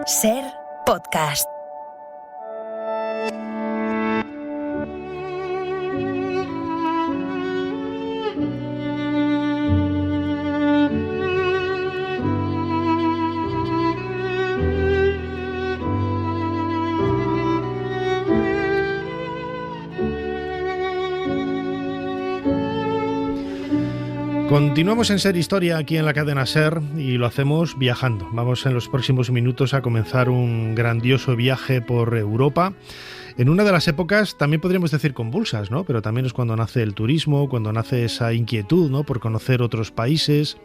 Ser Podcast. Continuamos en Ser Historia aquí en la cadena Ser y lo hacemos viajando. Vamos en los próximos minutos a comenzar un grandioso viaje por Europa. En una de las épocas, también podríamos decir convulsas, ¿no? Pero también es cuando nace el turismo, cuando nace esa inquietud, ¿no?, por conocer otros países,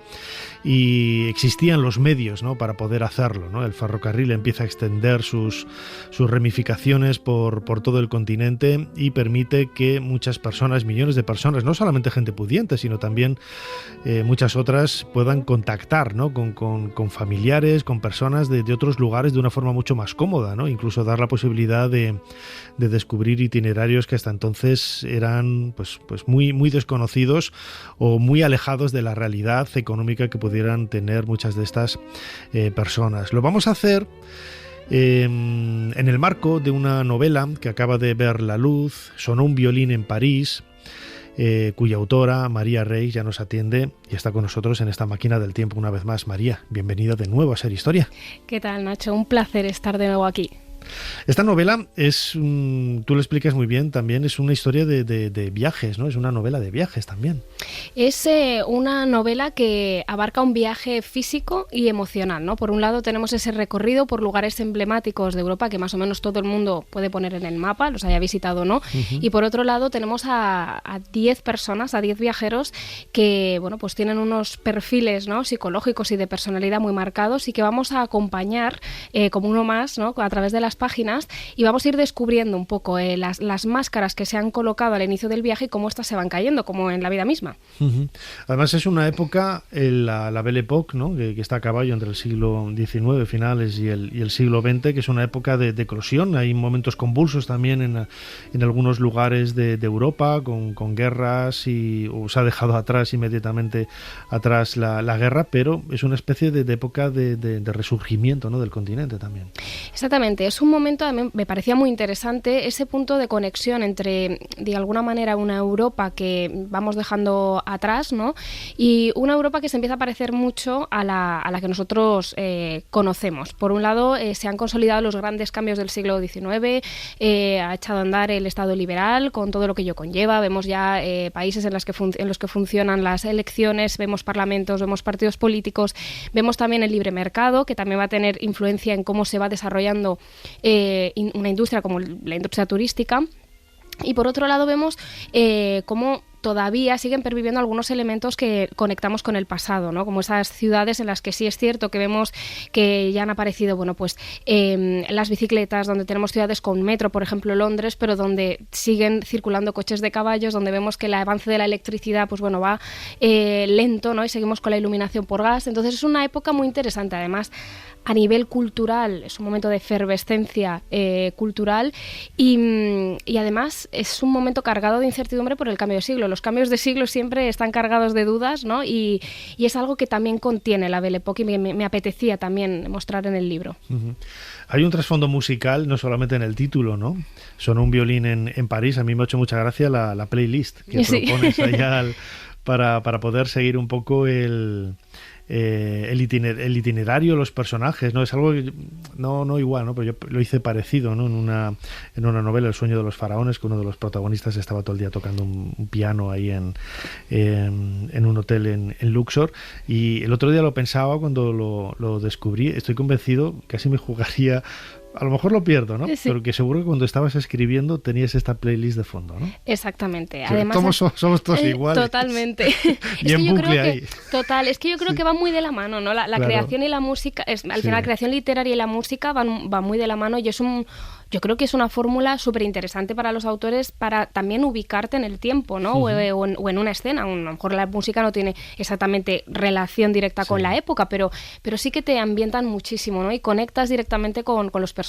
y existían los medios, ¿no?, para poder hacerlo, ¿no? El ferrocarril empieza a extender sus ramificaciones por todo el continente y permite que muchas personas, millones de personas, no solamente gente pudiente, sino también muchas otras, puedan contactar, ¿no?, con familiares, con personas de otros lugares de una forma mucho más cómoda, ¿no? Incluso dar la posibilidad de descubrir itinerarios que hasta entonces eran pues muy desconocidos o muy alejados de la realidad económica que pudieran tener muchas de estas personas. Lo vamos a hacer en el marco de una novela que acaba de ver la luz, Sonó un violín en París, cuya autora, María Rey, ya nos atiende y está con nosotros en esta máquina del tiempo una vez más. María, bienvenida de nuevo a Ser Historia. ¿Qué tal, Nacho? Un placer estar de nuevo aquí. Esta novela es, tú lo explicas muy bien también, es una historia de viajes, ¿no? Es una novela de viajes también. Es una novela que abarca un viaje físico y emocional, ¿no? Por un lado tenemos ese recorrido por lugares emblemáticos de Europa que más o menos todo el mundo puede poner en el mapa, los haya visitado o no. Uh-huh. Y por otro lado tenemos a 10 personas, a 10 viajeros que, bueno, pues tienen unos perfiles, ¿no?, psicológicos y de personalidad muy marcados y que vamos a acompañar como uno más, ¿no?, a través de las páginas, y vamos a ir descubriendo un poco las máscaras que se han colocado al inicio del viaje y cómo éstas se van cayendo, como en la vida misma. Uh-huh. Además es una época, la Belle Époque, ¿no?, que está a caballo entre el siglo XIX finales y el siglo XX, que es una época de eclosión. Hay momentos convulsos también en algunos lugares de Europa, con guerras, y se ha dejado inmediatamente atrás la guerra, pero es una especie de época de resurgimiento, ¿no?, del continente también. Exactamente, es un momento, a mí me parecía muy interesante ese punto de conexión entre, de alguna manera, una Europa que vamos dejando atrás, ¿no?, y una Europa que se empieza a parecer mucho a la que nosotros conocemos. Por un lado, se han consolidado los grandes cambios del siglo XIX, ha echado a andar el Estado liberal con todo lo que ello conlleva. Vemos ya países en los que funcionan las elecciones, vemos parlamentos, vemos partidos políticos, vemos también el libre mercado, que también va a tener influencia en cómo se va desarrollando una industria como la industria turística. Y por otro lado vemos cómo todavía siguen perviviendo algunos elementos que conectamos con el pasado, ¿no?, como esas ciudades en las que sí es cierto que vemos que ya han aparecido, bueno, pues las bicicletas, donde tenemos ciudades con metro, por ejemplo Londres, pero donde siguen circulando coches de caballos, donde vemos que el avance de la electricidad, pues bueno, va lento, ¿no?, y seguimos con la iluminación por gas. Entonces es una época muy interesante. Además, a nivel cultural, es un momento de efervescencia cultural y además es un momento cargado de incertidumbre por el cambio de siglo. Los cambios de siglo siempre están cargados de dudas, ¿no?, y es algo que también contiene la Belle Époque y me apetecía también mostrar en el libro. Uh-huh. Hay un trasfondo musical, no solamente en el título, ¿no? Sonó un violín en París. A mí me ha hecho mucha gracia la playlist que propones allá para poder seguir un poco el itinerario, los personajes, ¿no? Es algo que no igual, ¿no? Pero yo lo hice parecido, ¿no?, en una novela, El sueño de los faraones, que uno de los protagonistas estaba todo el día tocando un piano ahí en un hotel en Luxor, y el otro día lo pensaba cuando lo descubrí. Estoy convencido, casi me jugaría. A lo mejor lo pierdo, ¿no? Sí. Pero que seguro que cuando estabas escribiendo tenías esta playlist de fondo, ¿no? Exactamente. Sí, además, somos todos iguales. Totalmente. Y en bucle ahí. Total, es que yo creo que van muy de la mano, ¿no? La claro. Creación y la música, al final la creación literaria y la música van muy de la mano, y yo creo que es una fórmula súper interesante para los autores para también ubicarte en el tiempo, ¿no? Uh-huh. o en una escena. A lo mejor la música no tiene exactamente relación directa con la época, pero sí que te ambientan muchísimo, ¿no? Y conectas directamente con los personajes.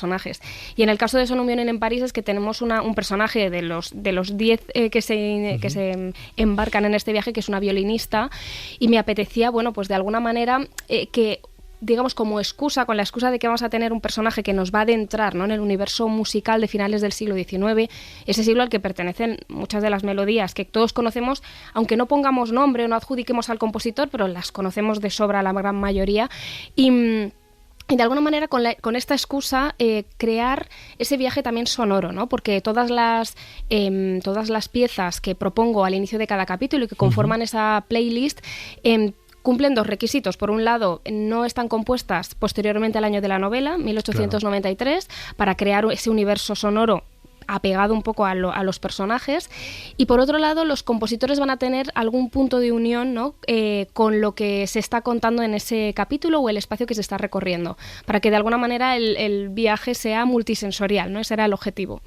Y en el caso de Sonó un violín en París es que tenemos un personaje de los 10 que se embarcan en este viaje, que es una violinista, y me apetecía, bueno, pues de alguna manera que digamos, como excusa, con la excusa de que vamos a tener un personaje que nos va a adentrar, ¿no?, en el universo musical de finales del siglo XIX, ese siglo al que pertenecen muchas de las melodías que todos conocemos, aunque no pongamos nombre o no adjudiquemos al compositor, pero las conocemos de sobra la gran mayoría. Y de alguna manera con esta excusa crear ese viaje también sonoro, ¿no? Porque todas las piezas que propongo al inicio de cada capítulo y que conforman esa playlist cumplen dos requisitos. Por un lado, no están compuestas posteriormente al año de la novela, 1893, para crear ese universo sonoro apegado un poco a los personajes, y por otro lado los compositores van a tener algún punto de unión, ¿no?, con lo que se está contando en ese capítulo o el espacio que se está recorriendo, para que de alguna manera el viaje sea multisensorial, ¿no? Ese era el objetivo.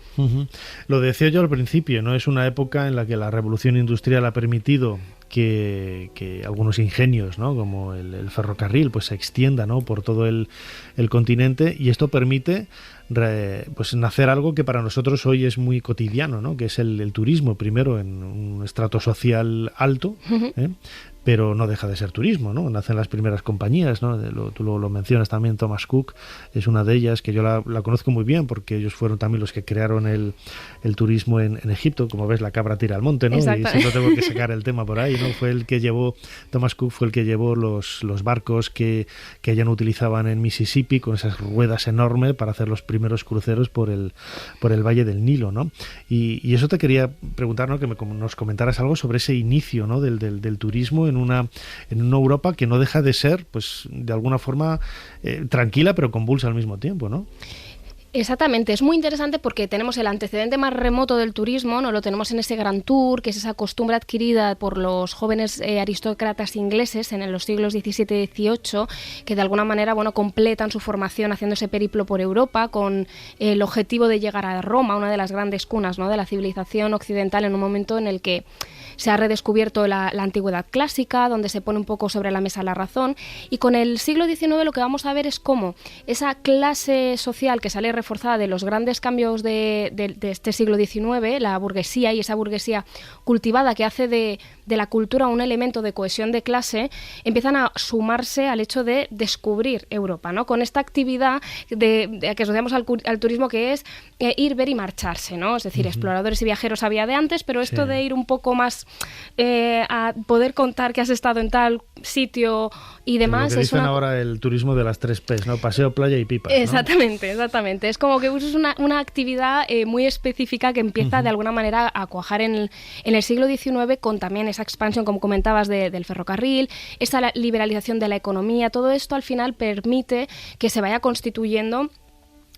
Lo decía yo al principio, ¿no? Es una época en la que la revolución industrial ha permitido que algunos ingenios, ¿no?, como el ferrocarril, pues se extienda, ¿no?, por todo el continente, y esto permite pues nacer algo que para nosotros hoy es muy cotidiano, ¿no?, que es el turismo, primero en un estrato social alto, pero no deja de ser turismo, ¿no? Nacen las primeras compañías, ¿no? Tú lo mencionas también, Thomas Cook es una de ellas, que yo la conozco muy bien porque ellos fueron también los que crearon el turismo en Egipto. Como ves, la cabra tira al monte, ¿no? Exacto. Y siempre tengo que sacar el tema por ahí, ¿no? Thomas Cook fue el que llevó los barcos que ya no utilizaban en Mississippi, con esas ruedas enormes para hacer los primeros cruceros por el Valle del Nilo, ¿no? Y eso te quería preguntar, ¿no?, que nos comentaras algo sobre ese inicio, ¿no?, del turismo en una Europa que no deja de ser, pues, de alguna forma tranquila pero convulsa al mismo tiempo, ¿no? Exactamente, es muy interesante porque tenemos el antecedente más remoto del turismo, ¿no? Lo tenemos en ese Grand Tour, que es esa costumbre adquirida por los jóvenes aristócratas ingleses en los siglos XVII y XVIII, que de alguna manera, bueno, completan su formación haciendo ese periplo por Europa con el objetivo de llegar a Roma, una de las grandes cunas, ¿no?, de la civilización occidental, en un momento en el que se ha redescubierto la antigüedad clásica, donde se pone un poco sobre la mesa la razón, y con el siglo XIX lo que vamos a ver es cómo esa clase social que sale reforzada de los grandes cambios de este siglo XIX, la burguesía, y esa burguesía cultivada que hace de la cultura un elemento de cohesión de clase, empiezan a sumarse al hecho de descubrir Europa, ¿no?, con esta actividad que asociamos al turismo, que es ir, ver y marcharse, ¿no? Es decir, exploradores y viajeros había de antes, pero esto de ir un poco más a poder contar que has estado en tal sitio y demás. Lo que dicen ahora el turismo de las 3 P's, ¿no? Paseo, playa y pipas, ¿no? Exactamente. Es como que es una actividad muy específica que empieza de alguna manera a cuajar en el siglo XIX, con también esa expansión, como comentabas, del ferrocarril, esa liberalización de la economía. Todo esto al final permite que se vaya constituyendo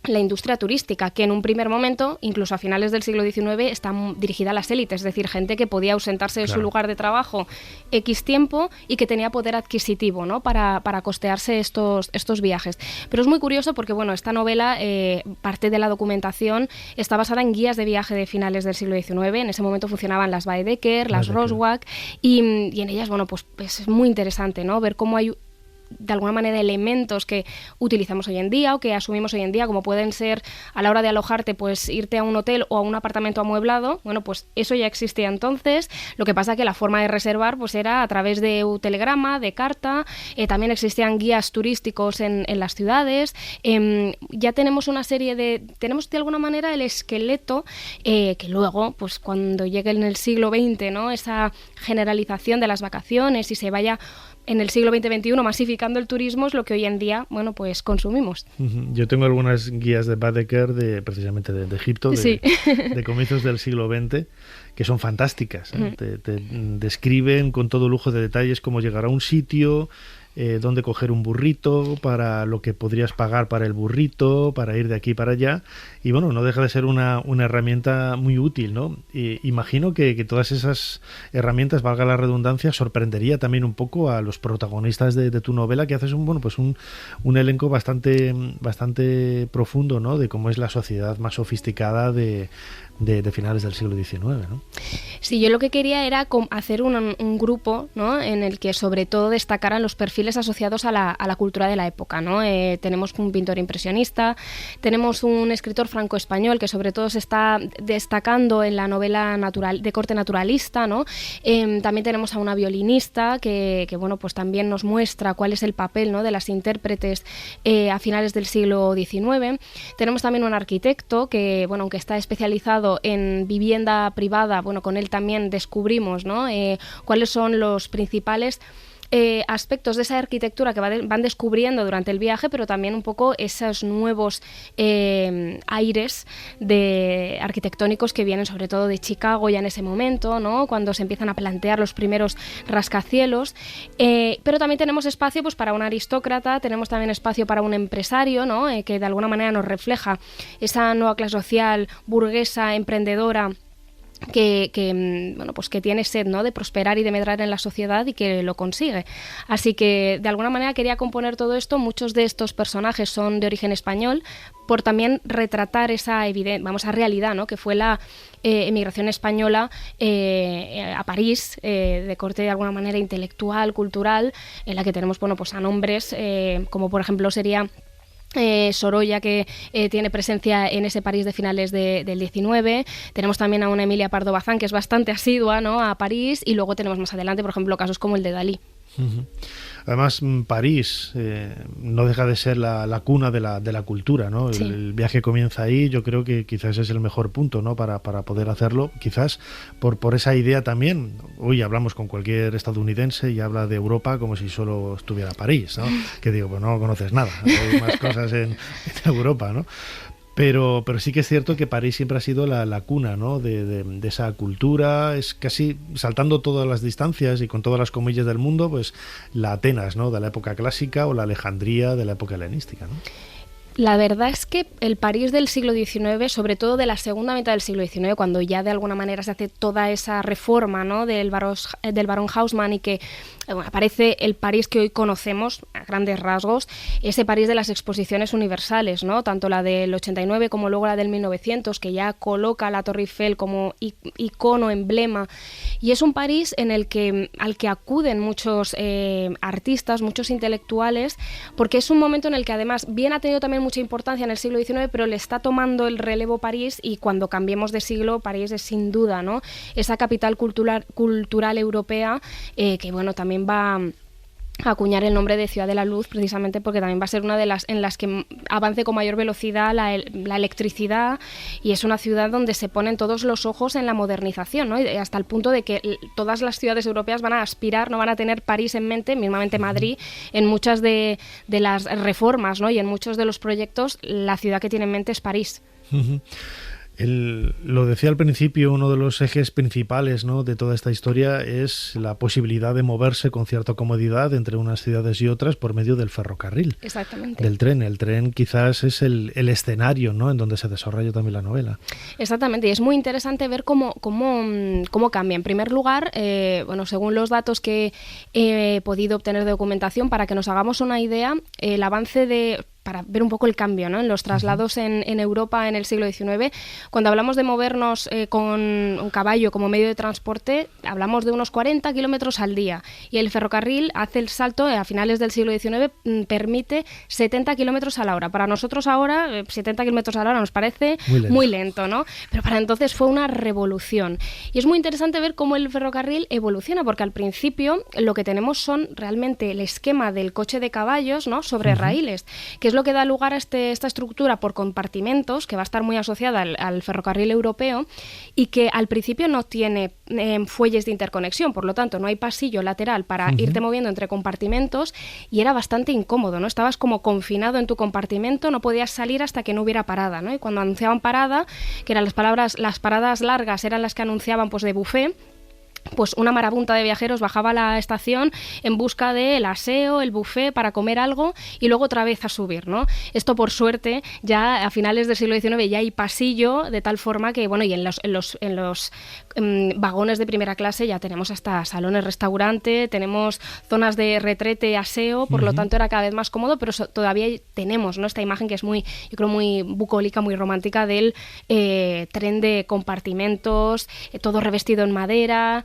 la industria turística, que en un primer momento, incluso a finales del siglo XIX, está dirigida a las élites, es decir, gente que podía ausentarse de su lugar de trabajo X tiempo y que tenía poder adquisitivo, ¿no?, para costearse estos viajes. Pero es muy curioso porque, bueno, esta novela, parte de la documentación, está basada en guías de viaje de finales del siglo XIX. En ese momento funcionaban las Baedeker, las Roswag, y en ellas, bueno, pues es muy interesante, ¿no?, ver cómo hay de alguna manera elementos que utilizamos hoy en día o que asumimos hoy en día, como pueden ser, a la hora de alojarte, pues irte a un hotel o a un apartamento amueblado. Bueno, pues eso ya existía entonces. Lo que pasa que la forma de reservar pues era a través de un telegrama, de carta. También existían guías turísticos en las ciudades. Ya tenemos una serie tenemos de alguna manera el esqueleto que luego, pues cuando llegue en el siglo XX, ¿no?, esa generalización de las vacaciones y se vaya en el siglo XX-XXI masificando el turismo, es lo que hoy en día, bueno, pues consumimos. Yo tengo algunas guías de Baedeker precisamente de Egipto, de comienzos del siglo XX, que son fantásticas. Te describen con todo lujo de detalles cómo llegar a un sitio, dónde coger un burrito, para lo que podrías pagar para el burrito, para ir de aquí para allá. Y bueno, no deja de ser una herramienta muy útil, ¿no? Imagino que todas esas herramientas, valga la redundancia, sorprendería también un poco a los protagonistas de tu novela, que haces un elenco bastante profundo, ¿no?, de cómo es la sociedad más sofisticada de finales del siglo XIX, ¿no? Sí, yo lo que quería era hacer un grupo, ¿no?, en el que sobre todo destacaran los perfiles estilos asociados a la cultura de la época, ¿no? Tenemos un pintor impresionista, tenemos un escritor franco-español que sobre todo se está destacando en la novela natural, de corte naturalista, ¿no? También tenemos a una violinista que bueno, pues también nos muestra cuál es el papel, ¿no?, de las intérpretes a finales del siglo XIX. Tenemos también un arquitecto que, bueno, aunque está especializado en vivienda privada, bueno, con él también descubrimos, ¿no?, cuáles son los principales aspectos de esa arquitectura que van descubriendo durante el viaje, pero también un poco esos nuevos aires arquitectónicos que vienen sobre todo de Chicago ya en ese momento, ¿no?, cuando se empiezan a plantear los primeros rascacielos, pero también tenemos espacio pues para un aristócrata, tenemos también espacio para un empresario, ¿no?, que de alguna manera nos refleja esa nueva clase social burguesa, emprendedora, que bueno, pues que tiene sed, ¿no?, de prosperar y de medrar en la sociedad y que lo consigue. Así que de alguna manera quería componer todo esto. Muchos de estos personajes son de origen español, por también retratar esa realidad, ¿no?, que fue la emigración española a París, de corte de alguna manera intelectual, cultural, en la que tenemos, bueno, pues a nombres como por ejemplo sería Sorolla, que tiene presencia en ese París de finales del 19. Tenemos también a una Emilia Pardo Bazán, que es bastante asidua, ¿no?, a París, y luego tenemos más adelante, por ejemplo, casos como el de Dalí. Uh-huh. Además, París no deja de ser la cuna de la cultura, ¿no? Sí. El viaje comienza ahí. Yo creo que quizás es el mejor punto, ¿no?, para poder hacerlo. Quizás por esa idea también. Hoy hablamos con cualquier estadounidense y habla de Europa como si solo estuviera París, ¿no? Que digo, pues no conoces nada. Hay más cosas en Europa, ¿no? Pero sí que es cierto que París siempre ha sido la cuna, ¿no?, de esa cultura. Es casi, saltando todas las distancias y con todas las comillas del mundo, pues la Atenas, ¿no?, de la época clásica, o la Alejandría de la época helenística, ¿no? La verdad es que el París del siglo XIX, sobre todo de la segunda mitad del siglo XIX, cuando ya de alguna manera se hace toda esa reforma, ¿no?, del barón Haussmann, y que aparece el París que hoy conocemos a grandes rasgos, ese París de las exposiciones universales, ¿no?, tanto la del 89 como luego la del 1900, que ya coloca la Torre Eiffel como icono, emblema, y es un París en al que acuden muchos artistas, muchos intelectuales, porque es un momento en el que además bien ha tenido también mucha importancia en el siglo XIX, pero le está tomando el relevo París, y cuando cambiemos de siglo, París es sin duda, ¿no?, esa capital cultural europea, que bueno, también va a acuñar el nombre de Ciudad de la Luz, precisamente porque también va a ser una de las en las que avance con mayor velocidad la electricidad, y es una ciudad donde se ponen todos los ojos en la modernización, ¿no?, y hasta el punto de que todas las ciudades europeas van a aspirar, no van a tener París en mente, mismamente Madrid, en muchas de las reformas, ¿no?, y en muchos de los proyectos la ciudad que tiene en mente es París. Uh-huh. Lo decía al principio, uno de los ejes principales, ¿no?, de toda esta historia es la posibilidad de moverse con cierta comodidad entre unas ciudades y otras por medio del ferrocarril. Exactamente. Del tren. El tren quizás es el escenario, ¿no?, en donde se desarrolla también la novela. Exactamente, y es muy interesante ver cómo cambia. En primer lugar, bueno, según los datos que he podido obtener de documentación, para que nos hagamos una idea, el avance para ver un poco el cambio, ¿no?, en los traslados en Europa en el siglo XIX. Cuando hablamos de movernos con un caballo como medio de transporte, hablamos de unos 40 kilómetros al día. Y el ferrocarril hace el salto a finales del siglo XIX, permite 70 kilómetros a la hora. Para nosotros ahora, 70 kilómetros a la hora nos parece muy lento, ¿no? Pero para entonces fue una revolución. Y es muy interesante ver cómo el ferrocarril evoluciona, porque al principio lo que tenemos son realmente el esquema del coche de caballos, ¿no?, sobre raíles, que es lo que da lugar a esta estructura por compartimentos, que va a estar muy asociada al ferrocarril europeo, y que al principio no tiene fuelles de interconexión, por lo tanto no hay pasillo lateral para irte moviendo entre compartimentos, y era bastante incómodo, ¿no? Estabas como confinado en tu compartimento, no podías salir hasta que no hubiera parada, ¿no? Y cuando anunciaban parada, que eran las paradas largas eran las que anunciaban pues de buffet, pues una marabunta de viajeros bajaba a la estación en busca del aseo, el buffet para comer algo, y luego otra vez a subir, ¿no? Esto, por suerte, ya a finales del siglo XIX ya hay pasillo, de tal forma que, bueno, y en los vagones de primera clase ya tenemos hasta salones restaurante, tenemos zonas de retrete, aseo, por lo tanto era cada vez más cómodo, pero todavía tenemos, ¿no?, esta imagen que es muy, yo creo, muy bucólica, muy romántica del tren de compartimentos, todo revestido en madera,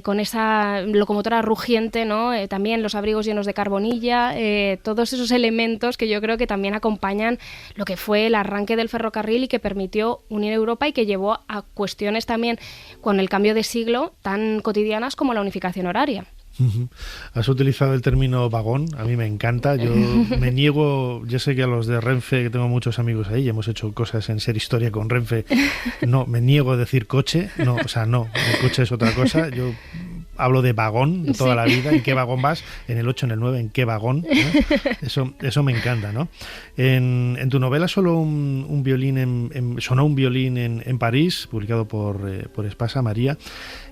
con esa locomotora rugiente, ¿no? También los abrigos llenos de carbonilla, todos esos elementos que yo creo que también acompañan lo que fue el arranque del ferrocarril y que permitió unir Europa y que llevó a cuestiones también con el cambio de siglo tan cotidianas como la unificación horaria. Has utilizado el término vagón, a mí me encanta, yo me niego, yo sé que a los de Renfe, que tengo muchos amigos ahí, y hemos hecho cosas en Ser Historia con Renfe, no, me niego a decir coche, no, o sea, no, el coche es otra cosa, yo hablo de vagón de toda la vida. ¿En qué vagón vas? En el 8, en el 9, ¿en qué vagón? ¿No? Eso me encanta, ¿no? En tu novela sonó un violín en París, publicado por Espasa, María.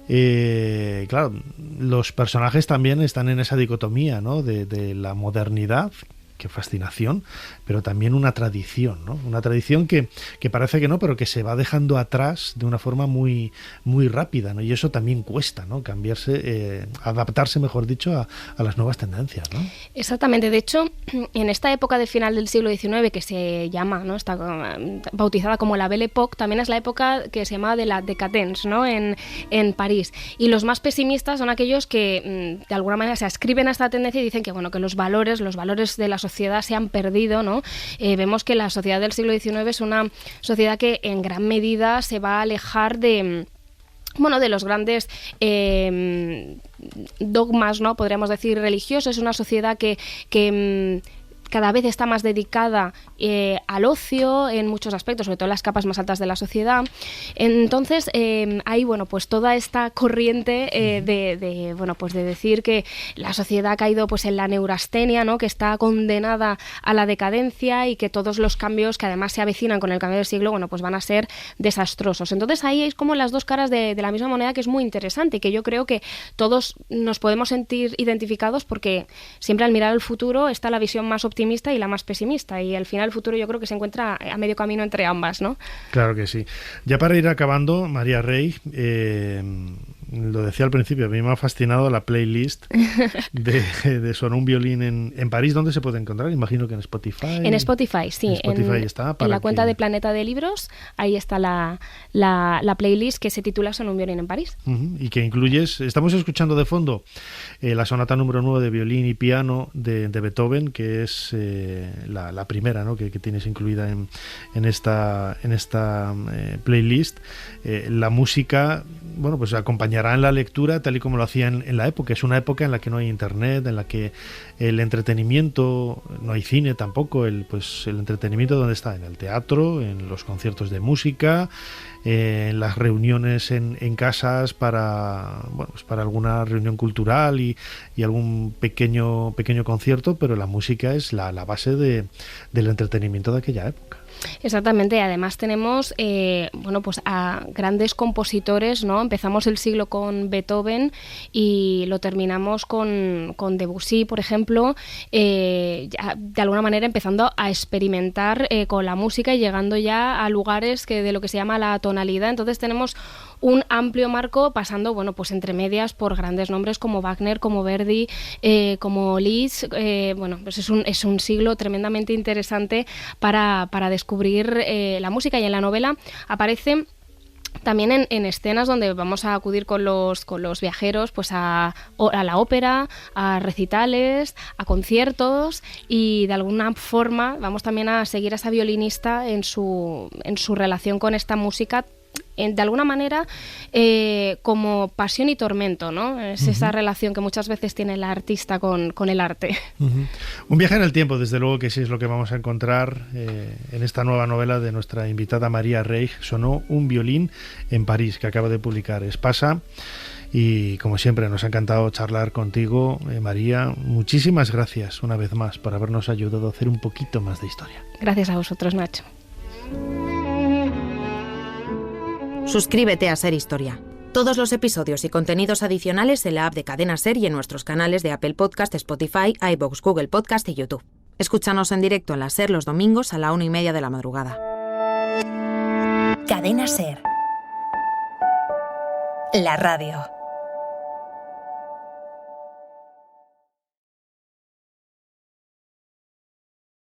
Claro, los personajes también están en esa dicotomía, ¿no? de la modernidad. Qué fascinación, pero también una tradición, ¿no? Una tradición que parece que no, pero que se va dejando atrás de una forma muy, muy rápida, ¿no? Y eso también cuesta, ¿no? Cambiarse, adaptarse, mejor dicho, a las nuevas tendencias, ¿no? Exactamente. De hecho, en esta época de final del siglo XIX, que se llama, ¿no? Está bautizada como la Belle Époque, también es la época que se llama de la décadence, ¿no? En París. Y los más pesimistas son aquellos que, de alguna manera, se ascriben a esta tendencia y dicen que, bueno, que los valores de la sociedad se han perdido, ¿no? Vemos que la sociedad del siglo XIX es una sociedad que en gran medida se va a alejar de los grandes dogmas, ¿no? Podríamos decir religiosos. Es una sociedad que cada vez está más dedicada al ocio en muchos aspectos, sobre todo en las capas más altas de la sociedad. Entonces, hay pues toda esta corriente de decir que la sociedad ha caído pues en la neurastenia, ¿no? Que está condenada a la decadencia y que todos los cambios que además se avecinan con el cambio del siglo, pues van a ser desastrosos. Entonces, ahí es como las dos caras de la misma moneda, que es muy interesante y que yo creo que todos nos podemos sentir identificados, porque siempre al mirar al futuro está la visión más optimista y la más pesimista, y al final el futuro yo creo que se encuentra a medio camino entre ambas, ¿no? Claro que sí. Ya para ir acabando, María Rey, lo decía al principio, a mí me ha fascinado la playlist de Sonó un violín en París. ¿Dónde se puede encontrar? Imagino que en Spotify. En Spotify, sí. En Spotify está. En la cuenta de Planeta de Libros, ahí está la playlist que se titula Sonó un violín en París. Y que incluyes, estamos escuchando de fondo la sonata número 9 de violín y piano de Beethoven, que es la primera, ¿no? que tienes incluida en esta playlist. La música, pues acompañará en la lectura tal y como lo hacían en la época. Es una época en la que no hay internet, en la que el entretenimiento, no hay cine tampoco, el entretenimiento, ¿dónde está? En el teatro, en los conciertos de música, en las reuniones en casas para alguna reunión cultural y algún pequeño concierto, pero la música es la base del entretenimiento de aquella época. Exactamente, además tenemos a grandes compositores, ¿no? Empezamos el siglo con Beethoven y lo terminamos con Debussy, por ejemplo, de alguna manera empezando a experimentar con la música y llegando ya a lugares de lo que se llama la tonalidad. Entonces tenemos un amplio marco pasando, entre medias por grandes nombres como Wagner, como Verdi, como Liszt. Es un siglo tremendamente interesante para descubrir la música, y en la novela aparece también en escenas donde vamos a acudir con los viajeros a la ópera, a recitales, a conciertos, y de alguna forma vamos también a seguir a esa violinista en su relación con esta música, de alguna manera como pasión y tormento, ¿no? Es esa relación que muchas veces tiene el artista con el arte. Un viaje en el tiempo, desde luego que sí es lo que vamos a encontrar en esta nueva novela de nuestra invitada María Rey, Sonó un violín en París, que acaba de publicar Espasa. Y como siempre nos ha encantado charlar contigo, María. Muchísimas gracias una vez más por habernos ayudado a hacer un poquito más de historia. Gracias a vosotros, Nacho. Suscríbete a Ser Historia. Todos los episodios y contenidos adicionales en la app de Cadena Ser y en nuestros canales de Apple Podcast, Spotify, iVoox, Google Podcast y YouTube. Escúchanos en directo en la Ser los domingos a la 1:30 de la madrugada. Cadena Ser. La radio.